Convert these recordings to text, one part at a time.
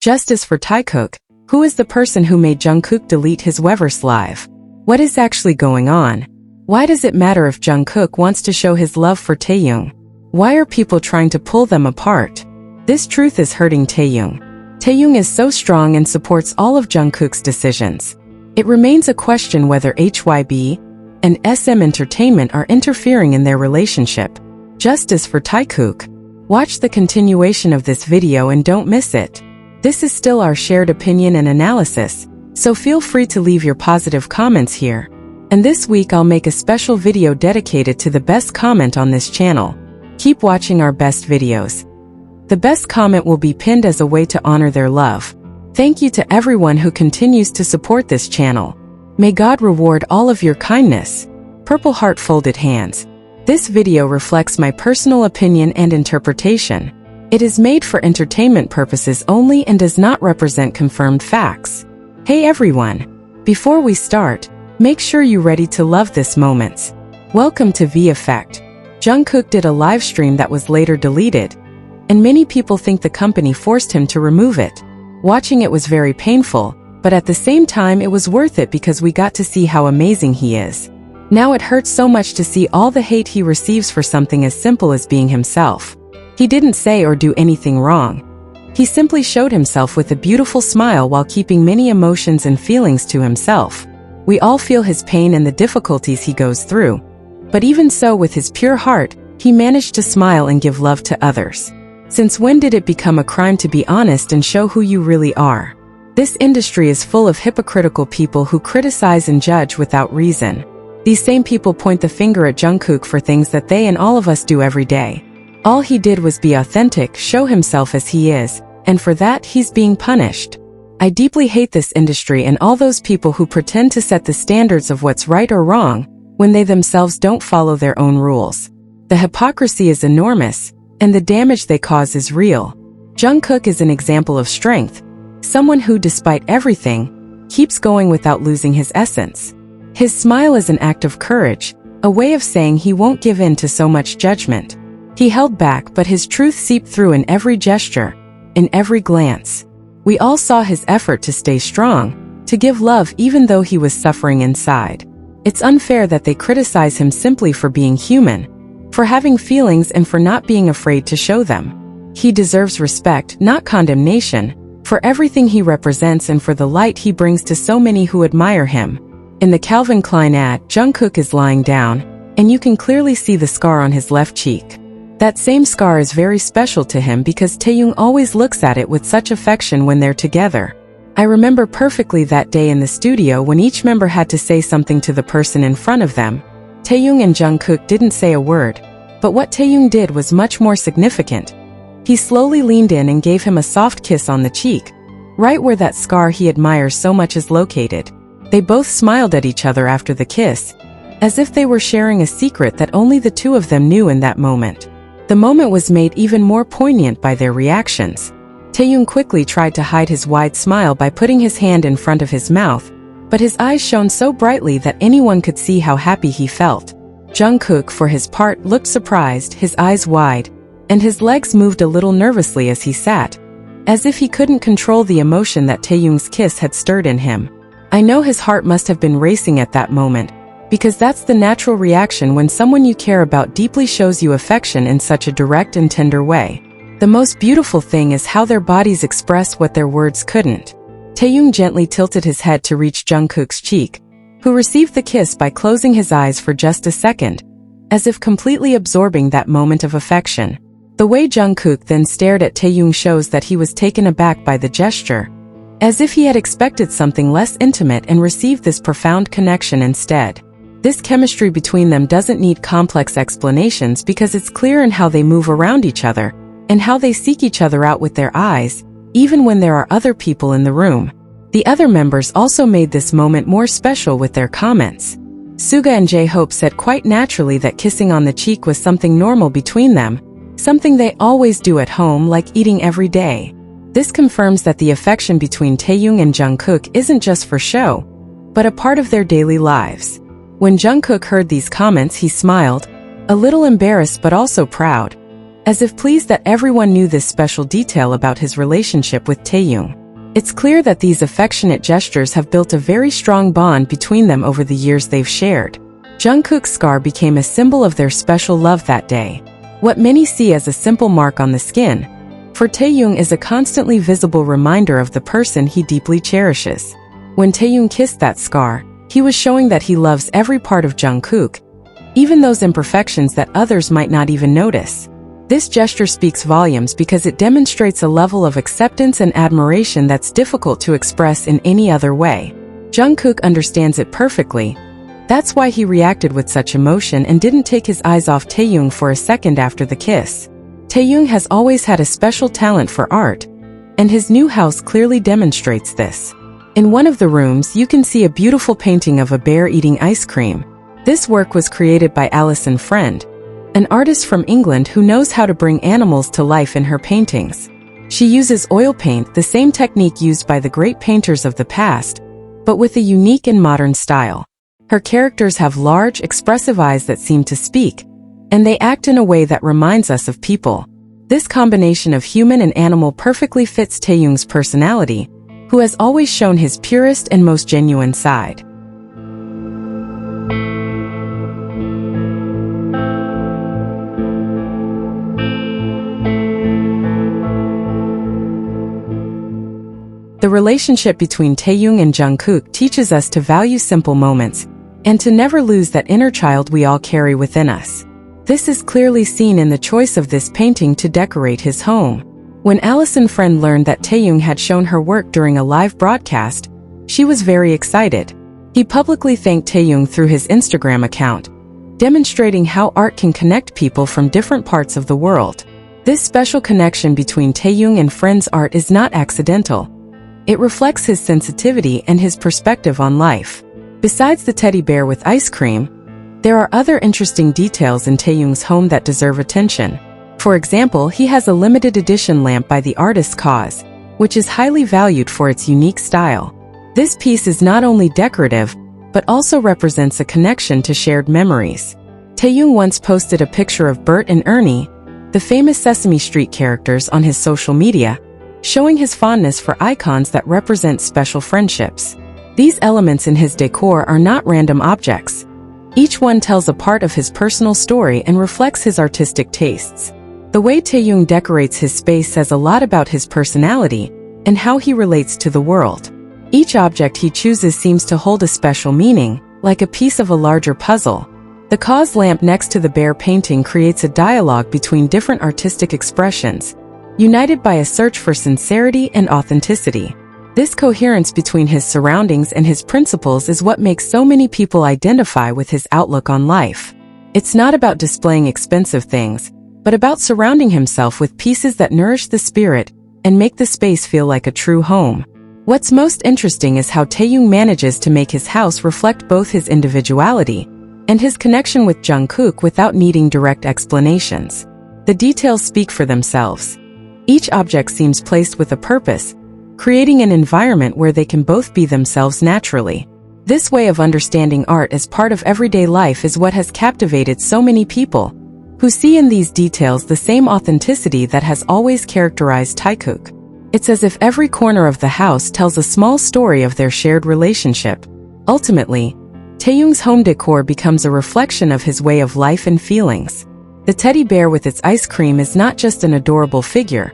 Justice for Taekook. Who is the person who made Jungkook delete his Weverse live? What is actually going on? Why does it matter if Jungkook wants to show his love for Taehyung? Why are people trying to pull them apart? This truth is hurting Taehyung. Taehyung is so strong and supports all of Jungkook's decisions. It remains a question whether HYB and SM Entertainment are interfering in their relationship. Justice for Taekook. Watch the continuation of this video and don't miss it. This is still our shared opinion and analysis, so feel free to leave your positive comments here. And this week I'll make a special video dedicated to the best comment on this channel. Keep watching our best videos. The best comment will be pinned as a way to honor their love. Thank you to everyone who continues to support this channel. May God reward all of your kindness. Purple heart folded hands. This video reflects my personal opinion and interpretation. It is made for entertainment purposes only and does not represent confirmed facts. Hey everyone! Before we start, make sure you're ready to love this moments. Welcome to V Effect. Jungkook did a live stream that was later deleted, and many people think the company forced him to remove it. Watching it was very painful, but at the same time it was worth it because we got to see how amazing he is. Now it hurts so much to see all the hate he receives for something as simple as being himself. He didn't say or do anything wrong. He simply showed himself with a beautiful smile while keeping many emotions and feelings to himself. We all feel his pain and the difficulties he goes through. But even so, with his pure heart, he managed to smile and give love to others. Since when did it become a crime to be honest and show who you really are? This industry is full of hypocritical people who criticize and judge without reason. These same people point the finger at Jungkook for things that they and all of us do every day. All he did was be authentic, show himself as he is, and for that he's being punished. I deeply hate this industry and all those people who pretend to set the standards of what's right or wrong, when they themselves don't follow their own rules. The hypocrisy is enormous, and the damage they cause is real. Jungkook is an example of strength, someone who, despite everything, keeps going without losing his essence. His smile is an act of courage, a way of saying he won't give in to so much judgment. He held back, but his truth seeped through in every gesture, in every glance. We all saw his effort to stay strong, to give love even though he was suffering inside. It's unfair that they criticize him simply for being human, for having feelings and for not being afraid to show them. He deserves respect, not condemnation, for everything he represents and for the light he brings to so many who admire him. In the Calvin Klein ad, Jungkook is lying down, and you can clearly see the scar on his left cheek. That same scar is very special to him because Taehyung always looks at it with such affection when they're together. I remember perfectly that day in the studio when each member had to say something to the person in front of them. Taehyung and Jungkook didn't say a word, but what Taehyung did was much more significant. He slowly leaned in and gave him a soft kiss on the cheek, right where that scar he admires so much is located. They both smiled at each other after the kiss, as if they were sharing a secret that only the two of them knew in that moment. The moment was made even more poignant by their reactions. Taehyung quickly tried to hide his wide smile by putting his hand in front of his mouth, but his eyes shone so brightly that anyone could see how happy he felt. Jungkook, for his part, looked surprised, his eyes wide, and his legs moved a little nervously as he sat, as if he couldn't control the emotion that Taehyung's kiss had stirred in him. I know his heart must have been racing at that moment, because that's the natural reaction when someone you care about deeply shows you affection in such a direct and tender way. The most beautiful thing is how their bodies express what their words couldn't. Taehyung gently tilted his head to reach Jungkook's cheek, who received the kiss by closing his eyes for just a second, as if completely absorbing that moment of affection. The way Jungkook then stared at Taehyung shows that he was taken aback by the gesture, as if he had expected something less intimate and received this profound connection instead. This chemistry between them doesn't need complex explanations because it's clear in how they move around each other, and how they seek each other out with their eyes, even when there are other people in the room. The other members also made this moment more special with their comments. Suga and J-Hope said quite naturally that kissing on the cheek was something normal between them, something they always do at home like eating every day. This confirms that the affection between Taehyung and Jungkook isn't just for show, but a part of their daily lives. When Jungkook heard these comments, he smiled, a little embarrassed but also proud. as if pleased that everyone knew this special detail about his relationship with Taehyung. It's clear that these affectionate gestures have built a very strong bond between them over the years they've shared. Jungkook's scar became a symbol of their special love that day. What many see as a simple mark on the skin, for Taehyung is a constantly visible reminder of the person he deeply cherishes. When Taehyung kissed that scar, he was showing that he loves every part of Jungkook, even those imperfections that others might not even notice. This gesture speaks volumes because it demonstrates a level of acceptance and admiration that's difficult to express in any other way. Jungkook understands it perfectly. That's why he reacted with such emotion and didn't take his eyes off Taehyung for a second after the kiss. Taehyung has always had a special talent for art, and his new house clearly demonstrates this. In one of the rooms, you can see a beautiful painting of a bear eating ice cream. This work was created by Alison Friend, an artist from England who knows how to bring animals to life in her paintings. She uses oil paint, the same technique used by the great painters of the past, but with a unique and modern style. Her characters have large, expressive eyes that seem to speak, and they act in a way that reminds us of people. This combination of human and animal perfectly fits Taehyung's personality, who has always shown his purest and most genuine side. The relationship between Taehyung and Jungkook teaches us to value simple moments and to never lose that inner child we all carry within us. This is clearly seen in the choice of this painting to decorate his home. When Alison Friend learned that Taehyung had shown her work during a live broadcast, she was very excited. He publicly thanked Taehyung through his Instagram account, demonstrating how art can connect people from different parts of the world. This special connection between Taehyung and Friend's art is not accidental. It reflects his sensitivity and his perspective on life. Besides the teddy bear with ice cream, there are other interesting details in Taehyung's home that deserve attention. For example, he has a limited edition lamp by the artist KAWS, which is highly valued for its unique style. This piece is not only decorative, but also represents a connection to shared memories. Taehyung once posted a picture of Bert and Ernie, the famous Sesame Street characters, on his social media, showing his fondness for icons that represent special friendships. These elements in his decor are not random objects. Each one tells a part of his personal story and reflects his artistic tastes. The way Taehyung decorates his space says a lot about his personality and how he relates to the world. Each object he chooses seems to hold a special meaning, like a piece of a larger puzzle. The KAWS lamp next to the bear painting creates a dialogue between different artistic expressions, united by a search for sincerity and authenticity. This coherence between his surroundings and his principles is what makes so many people identify with his outlook on life. It's not about displaying expensive things, but about surrounding himself with pieces that nourish the spirit and make the space feel like a true home. What's most interesting is how Taehyung manages to make his house reflect both his individuality and his connection with Jungkook without needing direct explanations. The details speak for themselves. Each object seems placed with a purpose, creating an environment where they can both be themselves naturally. This way of understanding art as part of everyday life is what has captivated so many people, who see in these details the same authenticity that has always characterized Taekook. It's as if every corner of the house tells a small story of their shared relationship. Ultimately, Taehyung's home decor becomes a reflection of his way of life and feelings. The teddy bear with its ice cream is not just an adorable figure,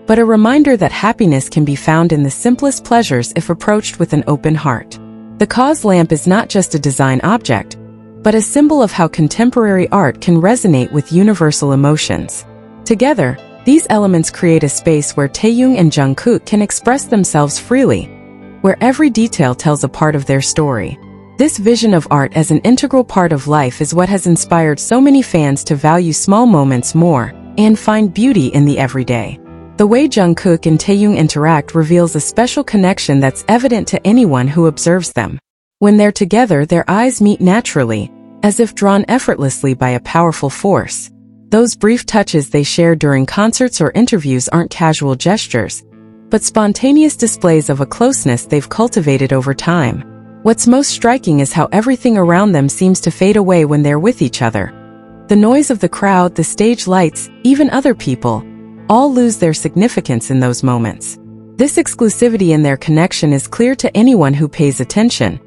but a reminder that happiness can be found in the simplest pleasures if approached with an open heart. The KAWS lamp is not just a design object, but a symbol of how contemporary art can resonate with universal emotions. Together, these elements create a space where Taehyung and Jungkook can express themselves freely, where every detail tells a part of their story. This vision of art as an integral part of life is what has inspired so many fans to value small moments more and find beauty in the everyday. The way Jungkook and Taehyung interact reveals a special connection that's evident to anyone who observes them. When they're together, their eyes meet naturally, as if drawn effortlessly by a powerful force. Those brief touches they share during concerts or interviews aren't casual gestures, but spontaneous displays of a closeness they've cultivated over time. What's most striking is how everything around them seems to fade away when they're with each other. The noise of the crowd, the stage lights, even other people, all lose their significance in those moments. This exclusivity in their connection is clear to anyone who pays attention.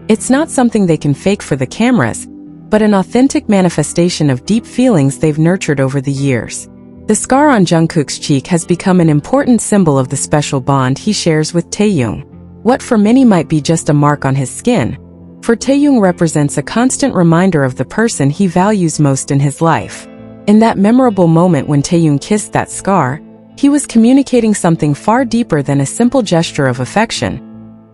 It's not something they can fake for the cameras, but an authentic manifestation of deep feelings they've nurtured over the years. The scar on Jungkook's cheek has become an important symbol of the special bond he shares with Taehyung. What for many might be just a mark on his skin, for Taehyung represents a constant reminder of the person he values most in his life. In that memorable moment when Taehyung kissed that scar, he was communicating something far deeper than a simple gesture of affection.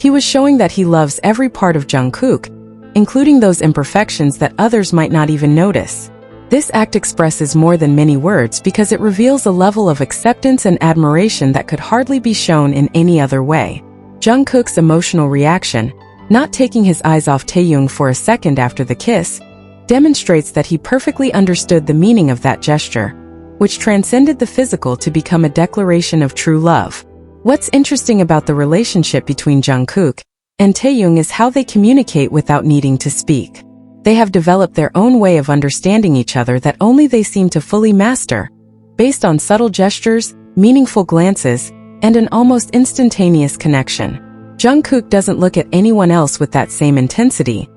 He was showing that he loves every part of Jungkook, including those imperfections that others might not even notice. This act expresses more than many words because it reveals a level of acceptance and admiration that could hardly be shown in any other way. Jungkook's emotional reaction, not taking his eyes off Taehyung for a second after the kiss, demonstrates that he perfectly understood the meaning of that gesture, which transcended the physical to become a declaration of true love. What's interesting about the relationship between Jungkook and Taehyung is how they communicate without needing to speak. They have developed their own way of understanding each other that only they seem to fully master, based on subtle gestures, meaningful glances, and an almost instantaneous connection. Jungkook doesn't look at anyone else with that same intensity,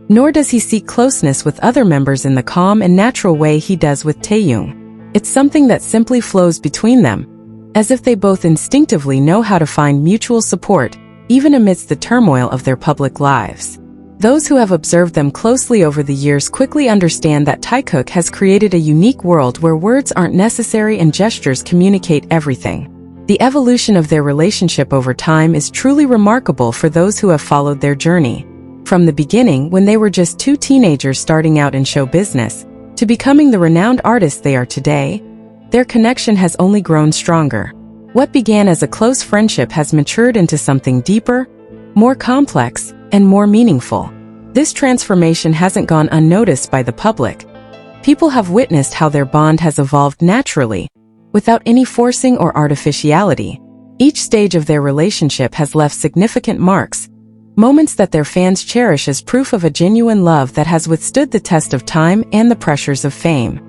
nor does he seek closeness with other members in the calm and natural way he does with Taehyung. It's something that simply flows between them, as if they both instinctively know how to find mutual support, even amidst the turmoil of their public lives. Those who have observed them closely over the years quickly understand that Taekook has created a unique world where words aren't necessary and gestures communicate everything. The evolution of their relationship over time is truly remarkable for those who have followed their journey. From the beginning, when they were just two teenagers starting out in show business, to becoming the renowned artists they are today, their connection has only grown stronger. What began as a close friendship has matured into something deeper, more complex, and more meaningful. This transformation hasn't gone unnoticed by the public. People have witnessed how their bond has evolved naturally, without any forcing or artificiality. Each stage of their relationship has left significant marks, moments that their fans cherish as proof of a genuine love that has withstood the test of time and the pressures of fame.